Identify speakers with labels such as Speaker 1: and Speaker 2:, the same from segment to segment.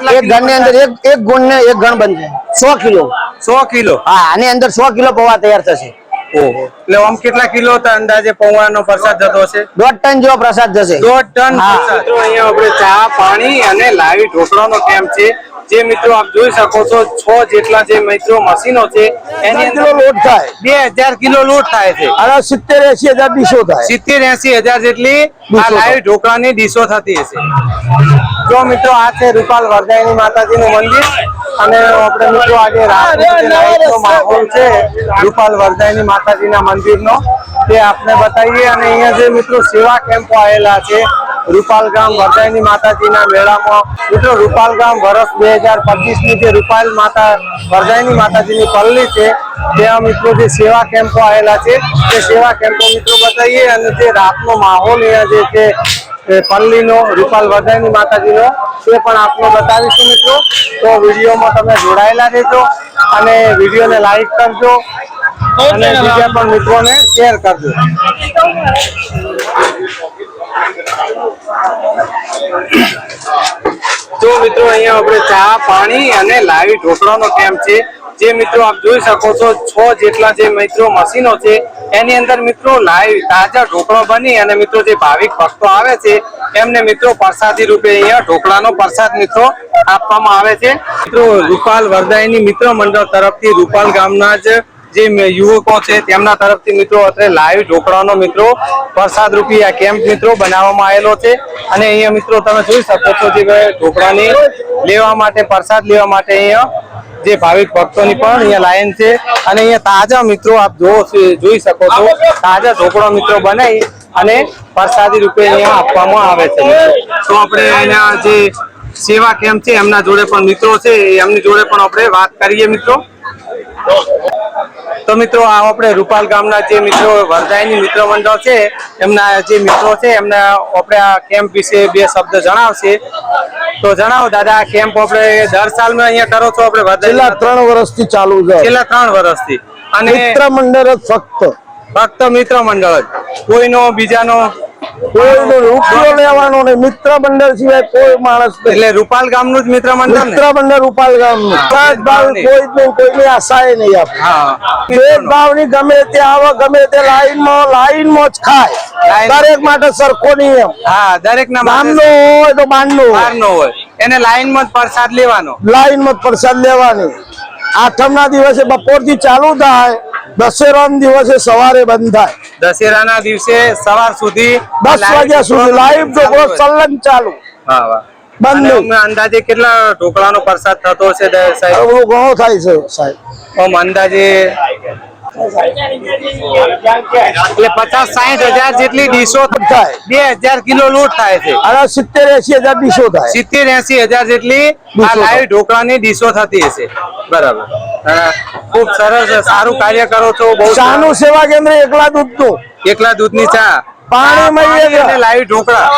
Speaker 1: एक गण ने अंदर एक गुण ने एक गण बन जाए 100 किलो
Speaker 2: 100 किलो
Speaker 1: हाँ आने अंदर 100 किलो पौवा तैयार થશે
Speaker 2: ओहो એટલે આમ કેટલા કિલો અંદાજે પૌવાનો પ્રસાદ જતો હશે
Speaker 1: 1.5 ટન જેવો પ્રસાદ જશે
Speaker 2: 1.5 ટન મિત્રો અહીંયા આપણે ચા પાણી અને લાવી ઢોકળાનો કેમ્પ છે જે મિત્રો આપ જોઈ શકો છો 6 જેટલા જે મિત્રો મશીનો છે એની અંદર
Speaker 1: લોટ થાય
Speaker 2: 2000 કિલો લોટ થાય છે
Speaker 1: અને 70-80 હજાર ડીશો થાય
Speaker 2: 70-80 હજાર જેટલી આ લાવી ઢોકળાની ડીશો થતી હશે જો મિત્રો આ છે રૂપાલ વરદાયની માતાજીનું મંદિર અને આપણે મિત્રો આજે રાતનો માહોલ છે રૂપાલ વરદાયની માતાજીના મંદિરનો તે આપને બતાવીએ અને અહીંયા જે મિત્રો સેવા કેમ્પો આવેલા છે રૂપાલ ગામ વરદાયની માતાજીના મેળામાં મિત્રો રૂપાલ ગામ વર્ષ 2025 ની જે રૂપાલ માતા વરદાયની માતાજીની પલ્લી છે ત્યાં મિત્રો જે સેવા કેમ્પો આવેલા છે તે સેવા કેમ્પો મિત્રો બતાવીએ અને જે રાતનો માહોલ અહીંયા જે છે પલ્લીનો રૂપાલ વરદાયની માતાજીનો તે પણ આપને બતાવીશું મિત્રો તો વિડીયોમાં તમે જોડાયેલા રહેજો અને વિડીયોને લાઈક કરજો અને બીજા પણ મિત્રોને શેર કરજો તો મિત્રો અહીંયા આપણે ચા પાણી અને લાવી ઢોકળાનો કેમ્પ છે જે મિત્રો આપ જોઈ શકો છો 6 જેટલા જે મિત્રો મશીનો છે એની અંદર મિત્રો લાઈવ તાજા ઢોકળા બની અને મિત્રો જે ભાવિક ભક્તો આવે છે એમને મિત્રો પ્રસાદી રૂપે અહીંયા ઢોકળાનો પ્રસાદ મિત્રો આપવામાં આવે છે મિત્રો રૂપાલ વરદાયની મિત્ર મંડળ તરફથી રૂપાલ ગામના જ જે યુવકો છે તેમના તરફથી મિત્રો અત્યારે લાઈવ ઢોકળાનો મિત્રો પ્રસાદ રૂપી આ કેમ્પ મિત્રો બનાવવામાં આવેલો છે અને અહીંયા મિત્રો તમે જોઈ શકો છો જે ઢોકળાની લેવા માટે પ્રસાદ લેવા માટે અહીંયા જે ભાવિક ભક્તોની પણ અહીંયા લાઈન છે અને અહીંયા તાજા મિત્રો આપ જોઈ શકો છો તાજા ઢોકળા મિત્રો બનાવી અને પ્રસાદી રૂપે અહીંયા આપવામાં આવે છે તો આપણે અહીંયા જે સેવા કેમ્પ છે એમના જોડે પણ મિત્રો છે એમની જોડે પણ આપણે વાત કરીએ મિત્રો તો મિત્રો આ આપણે રૂપાલ ગામના જે મિત્રો વરદાયની મિત્ર મંડળ છે એમના જે મિત્રો છે એમના આપણે આ કેમ્પ વિશે 2 શબ્દ જણાવશે તો જણાવો દાદા આ કેમ્પ આપણે દર સાલમાં અહીંયા કરો છો આપણે
Speaker 1: છેલ્લા 3 વર્ષથી ચાલુ છે
Speaker 2: છેલ્લા 3 વર્ષથી અને
Speaker 1: મિત્ર મંડળ જ
Speaker 2: ફક્ત મિત્ર મંડળ જ કોઈનો બીજાનો
Speaker 1: કોઈનો રૂપિયો લેવાનો નહીં મિત્ર મંડળ સિવાય કોઈ માણસ
Speaker 2: એટલે રૂપાલ ગામનું જ મિત્ર મંડળ
Speaker 1: મિત્ર મંડળ રૂપાલ ગામનું કોઈની આશાએ નહીં આપે ભેદભાવની ગમે તે આવે ગમે તે લાઈનમાં જ ખાય દરેક માટે સરખો નિયમ
Speaker 2: હા દરેક ના
Speaker 1: ગામનો હોય તો બહારનો
Speaker 2: હોય એને લાઈનમાં જ પ્રસાદ લેવાનો
Speaker 1: લાઈનમાં જ પ્રસાદ લેવાની 8મના દિવસે બપોરથી ચાલુ થાય દશેરાના દિવસે સવારે બંધ થાય
Speaker 2: દશેરાના દિવસે સવાર સુધી
Speaker 1: 10 વાગ્યા સુધી લાઈવ ઢોકળો સલંગ ચાલુ
Speaker 2: હા વાહ
Speaker 1: બંધ
Speaker 2: અંદાજે કેટલા ઢોકળાનો પ્રસાદ થતો હશે સાહેબ
Speaker 1: ઘણો થાય છે સાહેબ
Speaker 2: અંદાજે એટલે 50-60 હજાર જેટલી ડીશો થાય 2000 કિલો લોટ થાય છે
Speaker 1: અને 70-80 હજાર ડીશો થાય
Speaker 2: 70-80 હજાર જેટલી આ લાઈવ ઢોકળાની ડીશો થતી હશે બરાબર ખૂબ સરસ સારું કાર્ય કરો છો બહુ
Speaker 1: ચાનું સેવા કેન્દ્ર
Speaker 2: એકલા દૂધની ચા
Speaker 1: પાણી
Speaker 2: લાઈવ ઢોકળા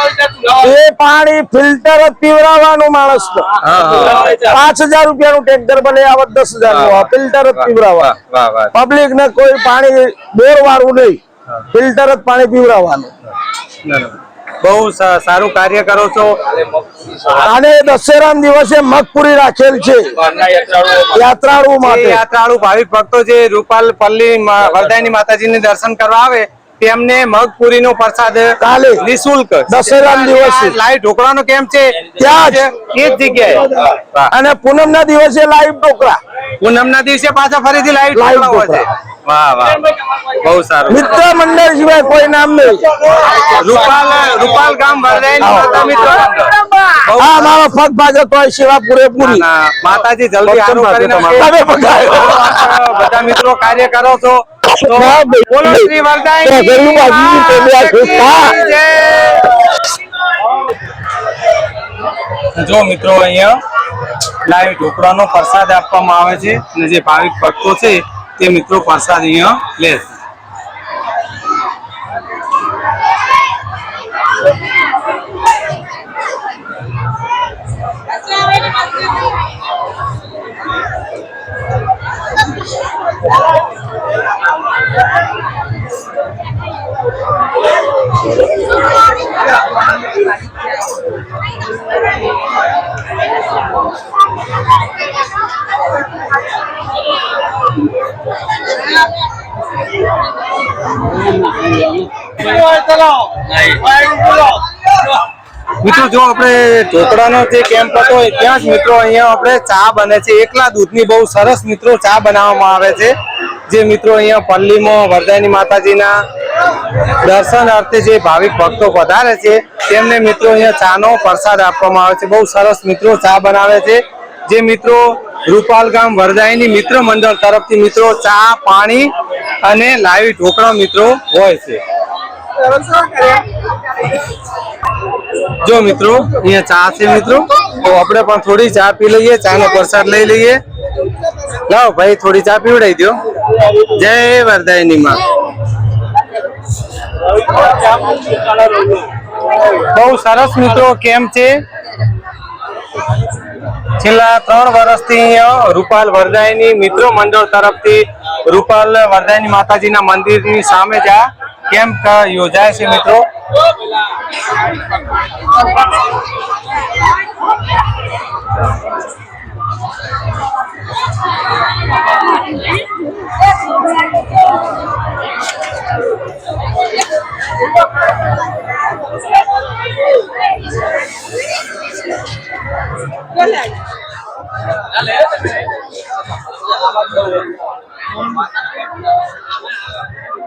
Speaker 1: એ પાણી ફિલ્ટર જ પીવડાવવાનું માણસ 5000 રૂપિયાનું ટેન્કર ભલે આવે 10,000 નું ફિલ્ટર જ પીવડાવવા પબ્લિક ને કોઈ પાણી બોર વાળું નહીં ફિલ્ટર જ પાણી પીવડાવવાનું
Speaker 2: બહુ સારું કાર્ય કરો છો
Speaker 1: અને દશેરાના દિવસે મગપુરી રાખેલ છે યાત્રાળુ માટે
Speaker 2: યાત્રાળુ ભાવિક ભક્તો જે રૂપાલ પલ્લી વરદાયની માતાજીને દર્શન કરવા આવે તેમને મગપુરી નો પ્રસાદ
Speaker 1: કાલે
Speaker 2: નિઃશુલ્ક
Speaker 1: દશેરાના દિવસે
Speaker 2: લાઈવ ઢોકળાનો કેમ્પ છે
Speaker 1: ત્યાં જ
Speaker 2: એ જ જગ્યાએ
Speaker 1: અને પૂનમના દિવસે લાઈવ ઢોકળા
Speaker 2: પૂનમના દિવસે પાછા ફરીથી લાઈવ ઢોકળા હોય છે વાહ વાહ બહુ સારું
Speaker 1: મિત્ર મંડળ સિવાય કોઈ નામ નહીં
Speaker 2: રૂપાલ ગામ વરદાયની માતા મિત્ર
Speaker 1: હા મારો પગ ભાગે તો સેવા પૂરેપૂરી
Speaker 2: માતાજી જલ્દી સારું કરીને બધા મિત્રો કાર્ય કરો છો બોલો શ્રી વરદાયની જો મિત્રો અહીંયા લાઈવ ઢોકળાનો પ્રસાદ આપવામાં આવે છે અને જે ભાવિક ભક્તો છે તે મિત્રો પ્રસાદ અહીંયા લે છે મિત્રો જો આપણે ઢોકળાનો જે કેમ્પ હતો ત્યાં જ મિત્રો અહીંયા આપણે ચા બને છે. એકલા દૂધની બહુ સરસ મિત્રો ચા બનાવવામાં આવે છે. જે મિત્રો અહીંયા પલ્લીમાં વરદાયની માતાજીના દર્શન અર્થે જે ભાવિક ભક્તો પધારે છે તેમને મિત્રો અહીંયા ચાનો પ્રસાદ આપવામાં આવે છે. બહુ સરસ મિત્રો ચા બનાવે છે. જે મિત્રો રૂપાલ ગામ વરદાયની મિત્ર મંડળ તરફથી મિત્રો ચા, પાણી અને લાવી ઢોકળા મિત્રો હોય છે. જો મિત્રો અહીંયા ચા છે મિત્રો, તો આપણે પણ થોડી ચા પી લઈએ, ચાનો પ્રસાદ લઈ લઈએ. લાવો ભાઈ થોડી ચા પીવડાવી દો. જય વરદાયની માં. બહુ સરસ મિત્રો કેમ છે. છેલ્લા 3 વર્ષથી અહીંયા રૂપાલ વરદાયની મિત્રો મંડળ તરફથી રૂપાલ વરદાયની માતાજીના મંદિરની સામે જ આ કેમ્પ યોજાય છે મિત્રો.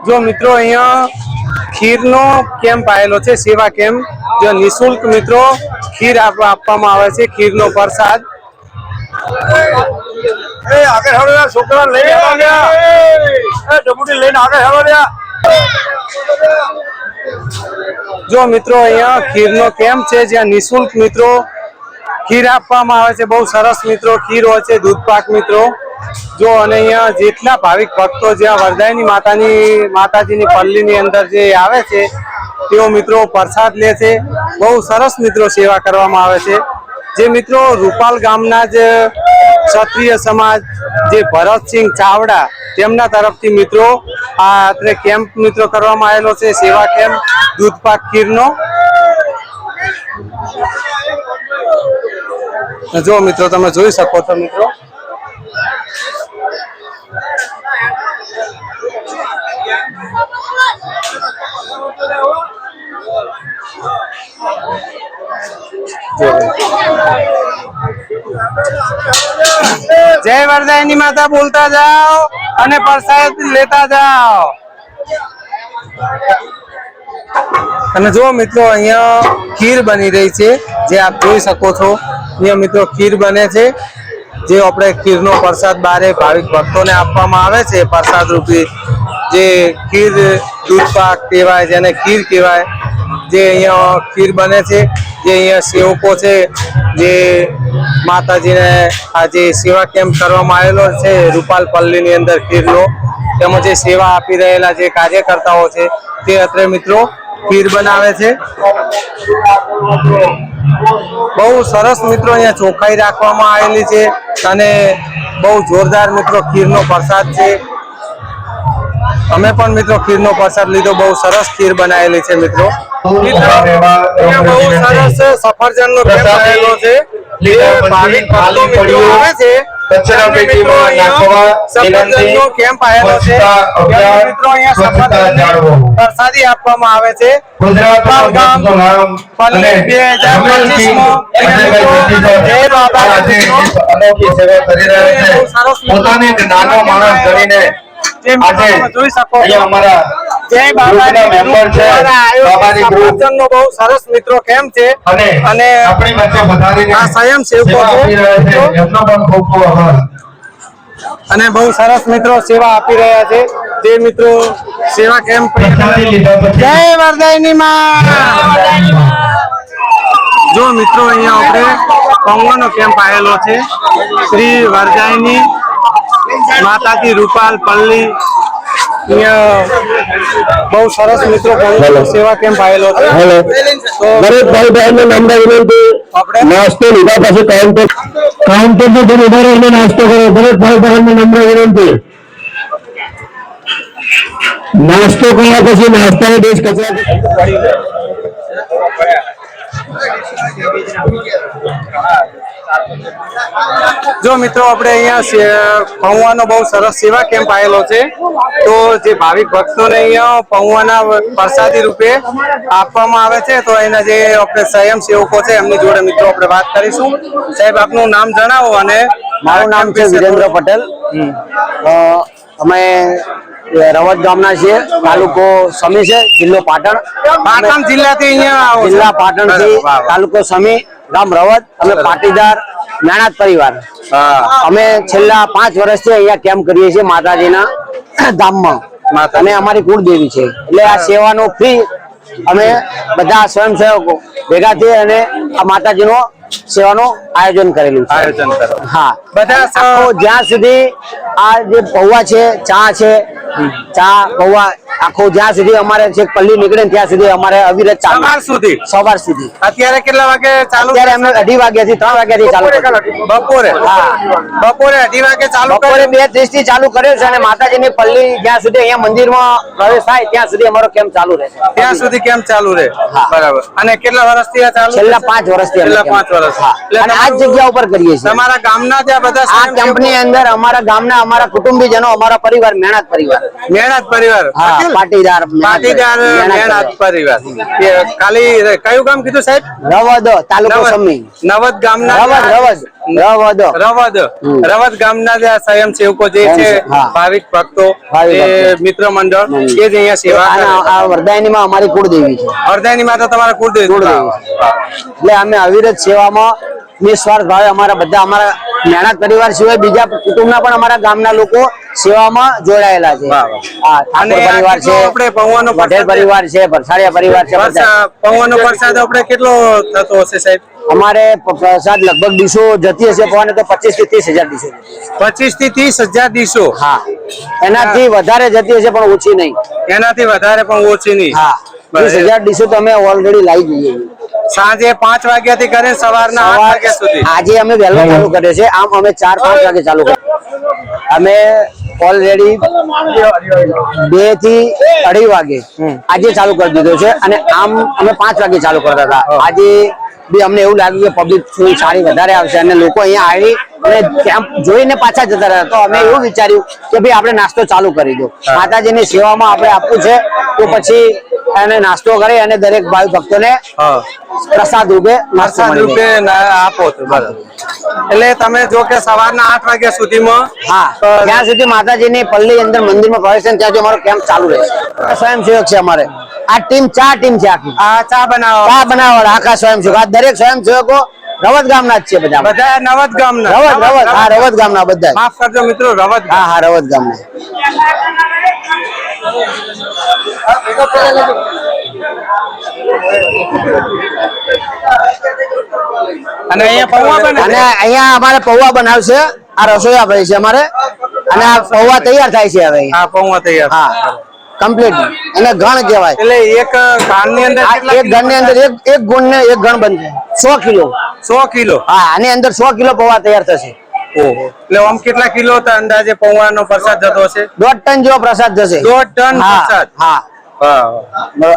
Speaker 2: જો મિત્રો અહીંયા ખીરનો કેમ્પ આવેલો છે, સેવા કેમ્પ. જો નિઃશુલ્ક મિત્રો ખીર આપવામાં આવે છે, ખીરનો પ્રસાદ.
Speaker 1: છોકરા લઈને
Speaker 2: જો મિત્રો અહીંયા ખીરનો કેમ્પ છે, જ્યાં નિઃશુલ્ક મિત્રો ખીર આપવામાં આવે છે. બહુ સરસ મિત્રો ખીર હોય છે, દૂધ પાક મિત્રો. જો અને અહીંયા જેટલા ભાવિક ભક્તો જ્યાં વરદાયની માતાજીની પલ્લીની અંદર જે આવે છે તેઓ મિત્રો પ્રસાદ લે છે. બહુ સરસ મિત્રો સેવા કરવામાં આવે છે. જે મિત્રો રૂપાલ ગામના જ ક્ષત્રિય સમાજ જે ભરતસિંહ ચાવડા તેમના તરફથી મિત્રો આ કેમ્પ મિત્રો કરવામાં આવેલો છે, સેવા કેમ્પ દૂધ પાક ખીરનો. જો મિત્રો તમે જોઈ શકો છો મિત્રો. જય વરદાયની માતા બોલતા જાઓ અને પ્રસાદ લેતા જાઓ. અને જો મિત્રો અહીંયા ખીર બની રહી છે, જે આપ જોઈ શકો છો. અહીંયા મિત્રો ખીર બને છે, જે આપણે ખીરનો પ્રસાદ બારે ભાવિક ભક્તોને આપવામાં આવે છે પ્રસાદ રૂપી. જે ખીર દૂધ પાક કહેવાય, જેને ખીર કહેવાય. જે અહીંયા ખીર બને છે, જે અહીંયા સેવકો છે, જે માતાજીને આ જે સેવા કેમ્પ કરવામાં આવેલો છે રૂપાલ પલ્લીની અંદર ખીરનો, તેમાં જે સેવા આપી રહેલા જે કાર્યકર્તાઓ છે તે અત્રે મિત્રો ખીર બનાવે છે. બહુ સરસ મિત્રો અહીંયા ચોખ્ખાઈ રાખવામાં આવેલી છે અને બહુ જોરદાર મિત્રો ખીરનો પ્રસાદ છે. અમે પણ મિત્રો ખીરનો પ્રસાદ લીધો. બહુ સરસ ખીર બનાવેલી છે મિત્રો. બહુ સરસ સફરજનનો કેમ્પ આવેલો છે. ભાવિક ભક્તો મિત્રો આવે છે, સફરજનનો કેમ્પ આવેલો છે. મિત્રો અહીંયા સફરજનની પ્રસાદી આપવામાં આવે છે. જોઈ શકો જય બાબાની બહુ સરસ મિત્રો કેમ છે. અને આ સ્વયં સેવકો અને બહુ સરસ મિત્રો સેવા આપી રહ્યા છે. જે મિત્રો સેવા કેમ્પ જય વરદાયની માં. જો મિત્રો અહીંયા આપણે પૌવાનો કેમ્પ આવેલો છે. શ્રી વરદાયની માતાજી રૂપાલ પલ્લી. અહીંયા બહુ સરસ મિત્રો સેવા કેમ્પ આવેલો છે.
Speaker 3: ભરતભાઈ ભાઈને નમ્ર વિનંતી, નાસ્તો લીધા પછી કાઉન્ટર પર ઉભા રહીને નાસ્તો કરો. ભરતભાઈ ભાઈને નમ્ર વિનંતી, નાસ્તો કર્યા પછી નાસ્તાનો ડીશ કચરા
Speaker 2: જો મિત્રો આપણે અહીંયા પૌવાનો બહુ સરસ સેવા કેમ્પ આવેલો છે, તો જે ભાવિક ભક્તોને અહીંયા પૌવાના પ્રસાદી રૂપે આપવામાં આવે છે, તો એના જે આપણે સ્વયંસેવકો છે એમની જોડે મિત્રો આપણે વાત કરીશું. સાહેબ, આપનું નામ જણાવો. અને
Speaker 4: મારું નામ છે વિરેન્દ્ર પટેલ. અમે રવત ગામના છીએ, તાલુકો સમી છે, જિલ્લો પાટણ.
Speaker 2: પાટણ જિલ્લાથી અહીંયા આવો છો?
Speaker 4: જિલ્લા પાટણ થી, તાલુકો સમી, ગામ રવત. અમે પાટીદાર મહેનત પરિવાર. અમે છેલ્લા 5 વર્ષથી અહીંયા કેમ્પ કરીએ છીએ માતાજીના ધામમાં, અને અમારી કુળદેવી છે. એટલે આ સેવાનો ફ્રી અમે બધા સ્વયંસેવકો ભેગા થઈ અને આ માતાજીનો સેવાનું આયોજન કરેલું છે. હા, બધા જ્યાં સુધી આ જે પૌવા છે, ચા છે, ચા પૌવા આખું જ્યાં સુધી અમારે છેક પલ્લી નીકળે ત્યાં સુધી અમારે અવિરત ચાલુ. સવાર સુધી.
Speaker 2: અત્યારે કેટલા વાગે ચાલુ?
Speaker 4: અત્યારે અમે 2:30 વાગ્યાથી 3 વાગ્યાથી ચાલુ.
Speaker 2: બપોરે?
Speaker 4: હા,
Speaker 2: બપોરે 2:30 વાગે ચાલુ.
Speaker 4: બપોરે 2:30 થી ચાલુ કર્યો છે, અને માતાજીની પલ્લી જ્યાં સુધી અહીંયા મંદિરમાં પ્રવેશ થાય ત્યાં સુધી અમારો કેમ્પ ચાલુ રહેશે.
Speaker 2: ત્યાં સુધી કેમ્પ ચાલુ રહે? બરાબર. અને કેટલા વર્ષથી આ ચાલુ?
Speaker 4: છેલ્લા 5 વર્ષથી.
Speaker 2: છેલ્લા 5 વર્ષ.
Speaker 4: અને આ જગ્યા ઉપર કરીએ છીએ.
Speaker 2: તમારા ગામના ત્યાં બધા
Speaker 4: આ કેમ્પની અંદર અમારા ગામના અમારા કુટુંબીજનો, અમારા પરિવાર, મહેનત પરિવાર.
Speaker 2: મહેનત પરિવાર?
Speaker 4: હા, પાટીદાર
Speaker 2: મહેનત પરિવાર. ખાલી કયું ગામ કીધું સાહેબ?
Speaker 4: રવદ, તાલુકો સમી.
Speaker 2: નવદ ગામના રવદ ગામના જે સ્વયંસેવકો જે છે, ભાવિક ભક્તો, મિત્ર મંડળ, એ જ અહીંયા સેવા કરે.
Speaker 4: આ વરદાયનીમાં અમારી કુળદેવી છે.
Speaker 2: વરદાયનીમાં તો તમારા કુળદેવી.
Speaker 4: એટલે અમે અવિરત સેવામાં નિસ્વાર્થ ભાવે અમારા બધા અમારા મહેનત પરિવાર સિવાય બીજા કુટુંબના પણ અમારા ગામના લોકો સેવામાં જોડાયેલા છે.
Speaker 2: અને પરિવાર છે, આપણે પૌવાનો
Speaker 4: પટેલ પરિવાર છે, ભરસાડિયા પરિવાર છે.
Speaker 2: પૌવાનો પ્રસાદ આપણે કેટલો થતો હશે સાહેબ?
Speaker 4: અમારે પ્રસાદ લગભગ ડીશો જતી હશે પૌવાને તો 25 થી 30 હજાર ડીશો.
Speaker 2: 25 થી 30 હજાર ડીશો?
Speaker 4: હા, એનાથી વધારે જતી હશે પણ ઓછી નહીં.
Speaker 2: એનાથી વધારે પણ ઓછી નહીં?
Speaker 4: હા, 30,000 ડીશો તો અમે ઓલરેડી લાવી દઈએ.
Speaker 2: સાંજે 5 વાગ્યાથી કરીને સવારના 8 વાગ્યા સુધી.
Speaker 4: આજે અમે વહેલો ચાલુ કર્યો છે, આમ અમે 4-5 વાગે ચાલુ કર્યો. અમે ઓલરેડી 2 થી 2:30 વાગે આજે ચાલુ કરી દીધો છે, અને આમ અમે 5 વાગે ચાલુ કરતા હતા. આજે બી અમને એવું લાગ્યું કે પબ્લિક સારી વધારે આવશે, અને લોકો અહીંયા આવી અને કેમ્પ જોઈને પાછા જતા રહ્યા. તો અમે એવું વિચાર્યું કે ભાઈ આપણે નાસ્તો ચાલુ કરી દો. માતાજીની સેવામાં આપણે આપવું છે, તો પછી એને નાસ્તો કરી અને દરેક ભાઈ ભક્તોને પ્રસાદ રૂપે
Speaker 2: આપો છો. બરાબર. એટલે તમે જો કે સવારના 8 વાગ્યા સુધીમાં,
Speaker 4: હા, ત્યાં સુધી માતાજીની પલ્લી અંદર મંદિરમાં પ્રવેશ થાય ત્યાં સુધી અમારો કેમ્પ ચાલુ રહેશે. સ્વયંસેવક છે અમારે. આ ટીમ ચા છે આખી.
Speaker 2: ચા
Speaker 4: બનાવવા આખા સ્વયંસેવક. આ દરેક સ્વયંસેવકો રવત ગામના જ છે બધા.
Speaker 2: નવદ ગામના?
Speaker 4: રવત. હા, રવત ગામના બધા.
Speaker 2: માફ કરજો મિત્રો, રવત.
Speaker 4: હા, રવત ગામના.
Speaker 2: અને
Speaker 4: અહીંયા અમારે પૌવા બનાવશે. આ રસોઈયા ભાઈ છે અમારે, અને આ પૌવા તૈયાર થાય છે હવે.
Speaker 2: હા, પૌવા તૈયાર.
Speaker 4: હા, કમ્પ્લીટ. એને ગણ કહેવાય.
Speaker 2: એટલે એક ગાણની અંદર
Speaker 4: એક ગણની અંદર એક ગુણ ને એક ગણ બનશે. 100 કિલો.
Speaker 2: 100 કિલો?
Speaker 4: હા, આની અંદર 100 કિલો પૌવા તૈયાર થશે.
Speaker 2: ઓહો. એટલે આમ કેટલા કિલો અંદાજે પૌવાનો પ્રસાદ જતો હશે?
Speaker 4: 1.5 ટન જેવો પ્રસાદ જશે.
Speaker 2: 1.5 ટન પ્રસાદ?
Speaker 4: હા.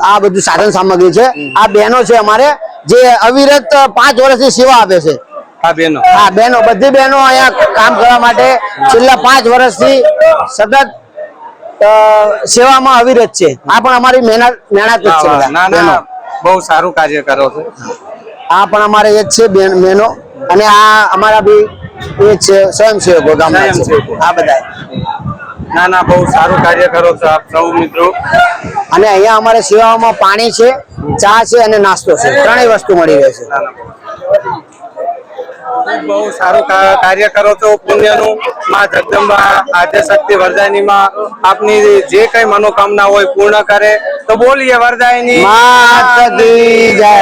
Speaker 4: આ બધું સાધન સામગ્રી છે. આ બહેનો છે અમારે, જે અવિરત 5 વર્ષથી સેવા આપે છે.
Speaker 2: હા, બહેનો.
Speaker 4: હા, બહેનો, બધી બહેનો અહીંયા કામ કરવા માટે છેલ્લા 5 વર્ષથી સતત સેવામાં અવિરત છે. આ પણ અમારી મહેનત જ છે.
Speaker 2: બહુ સારું કાર્ય કરો છો.
Speaker 4: આ પણ અમારે એ જ છે બહેનો, અને આ અમારા બી એ છે સ્વયંસેવકો ગામના છે. આ બધા
Speaker 2: બહુ સારું કાર્ય કરો છો આપ સૌ મિત્રો.
Speaker 4: અને અહીંયા અમારે સેવામાં પાણી છે, ચા છે, અને નાસ્તો છે. 3 વસ્તુ મળી રહેશે.
Speaker 2: બહુ સારું કાર્ય કરો છો પુણ્યનું. માં જગદંબા આદ્યશક્તિ વરદાયનીમાં આપની જે કઈ મનોકામના હોય પૂર્ણ કરે. તો બોલીએ વરદાયની
Speaker 4: માત કી જય.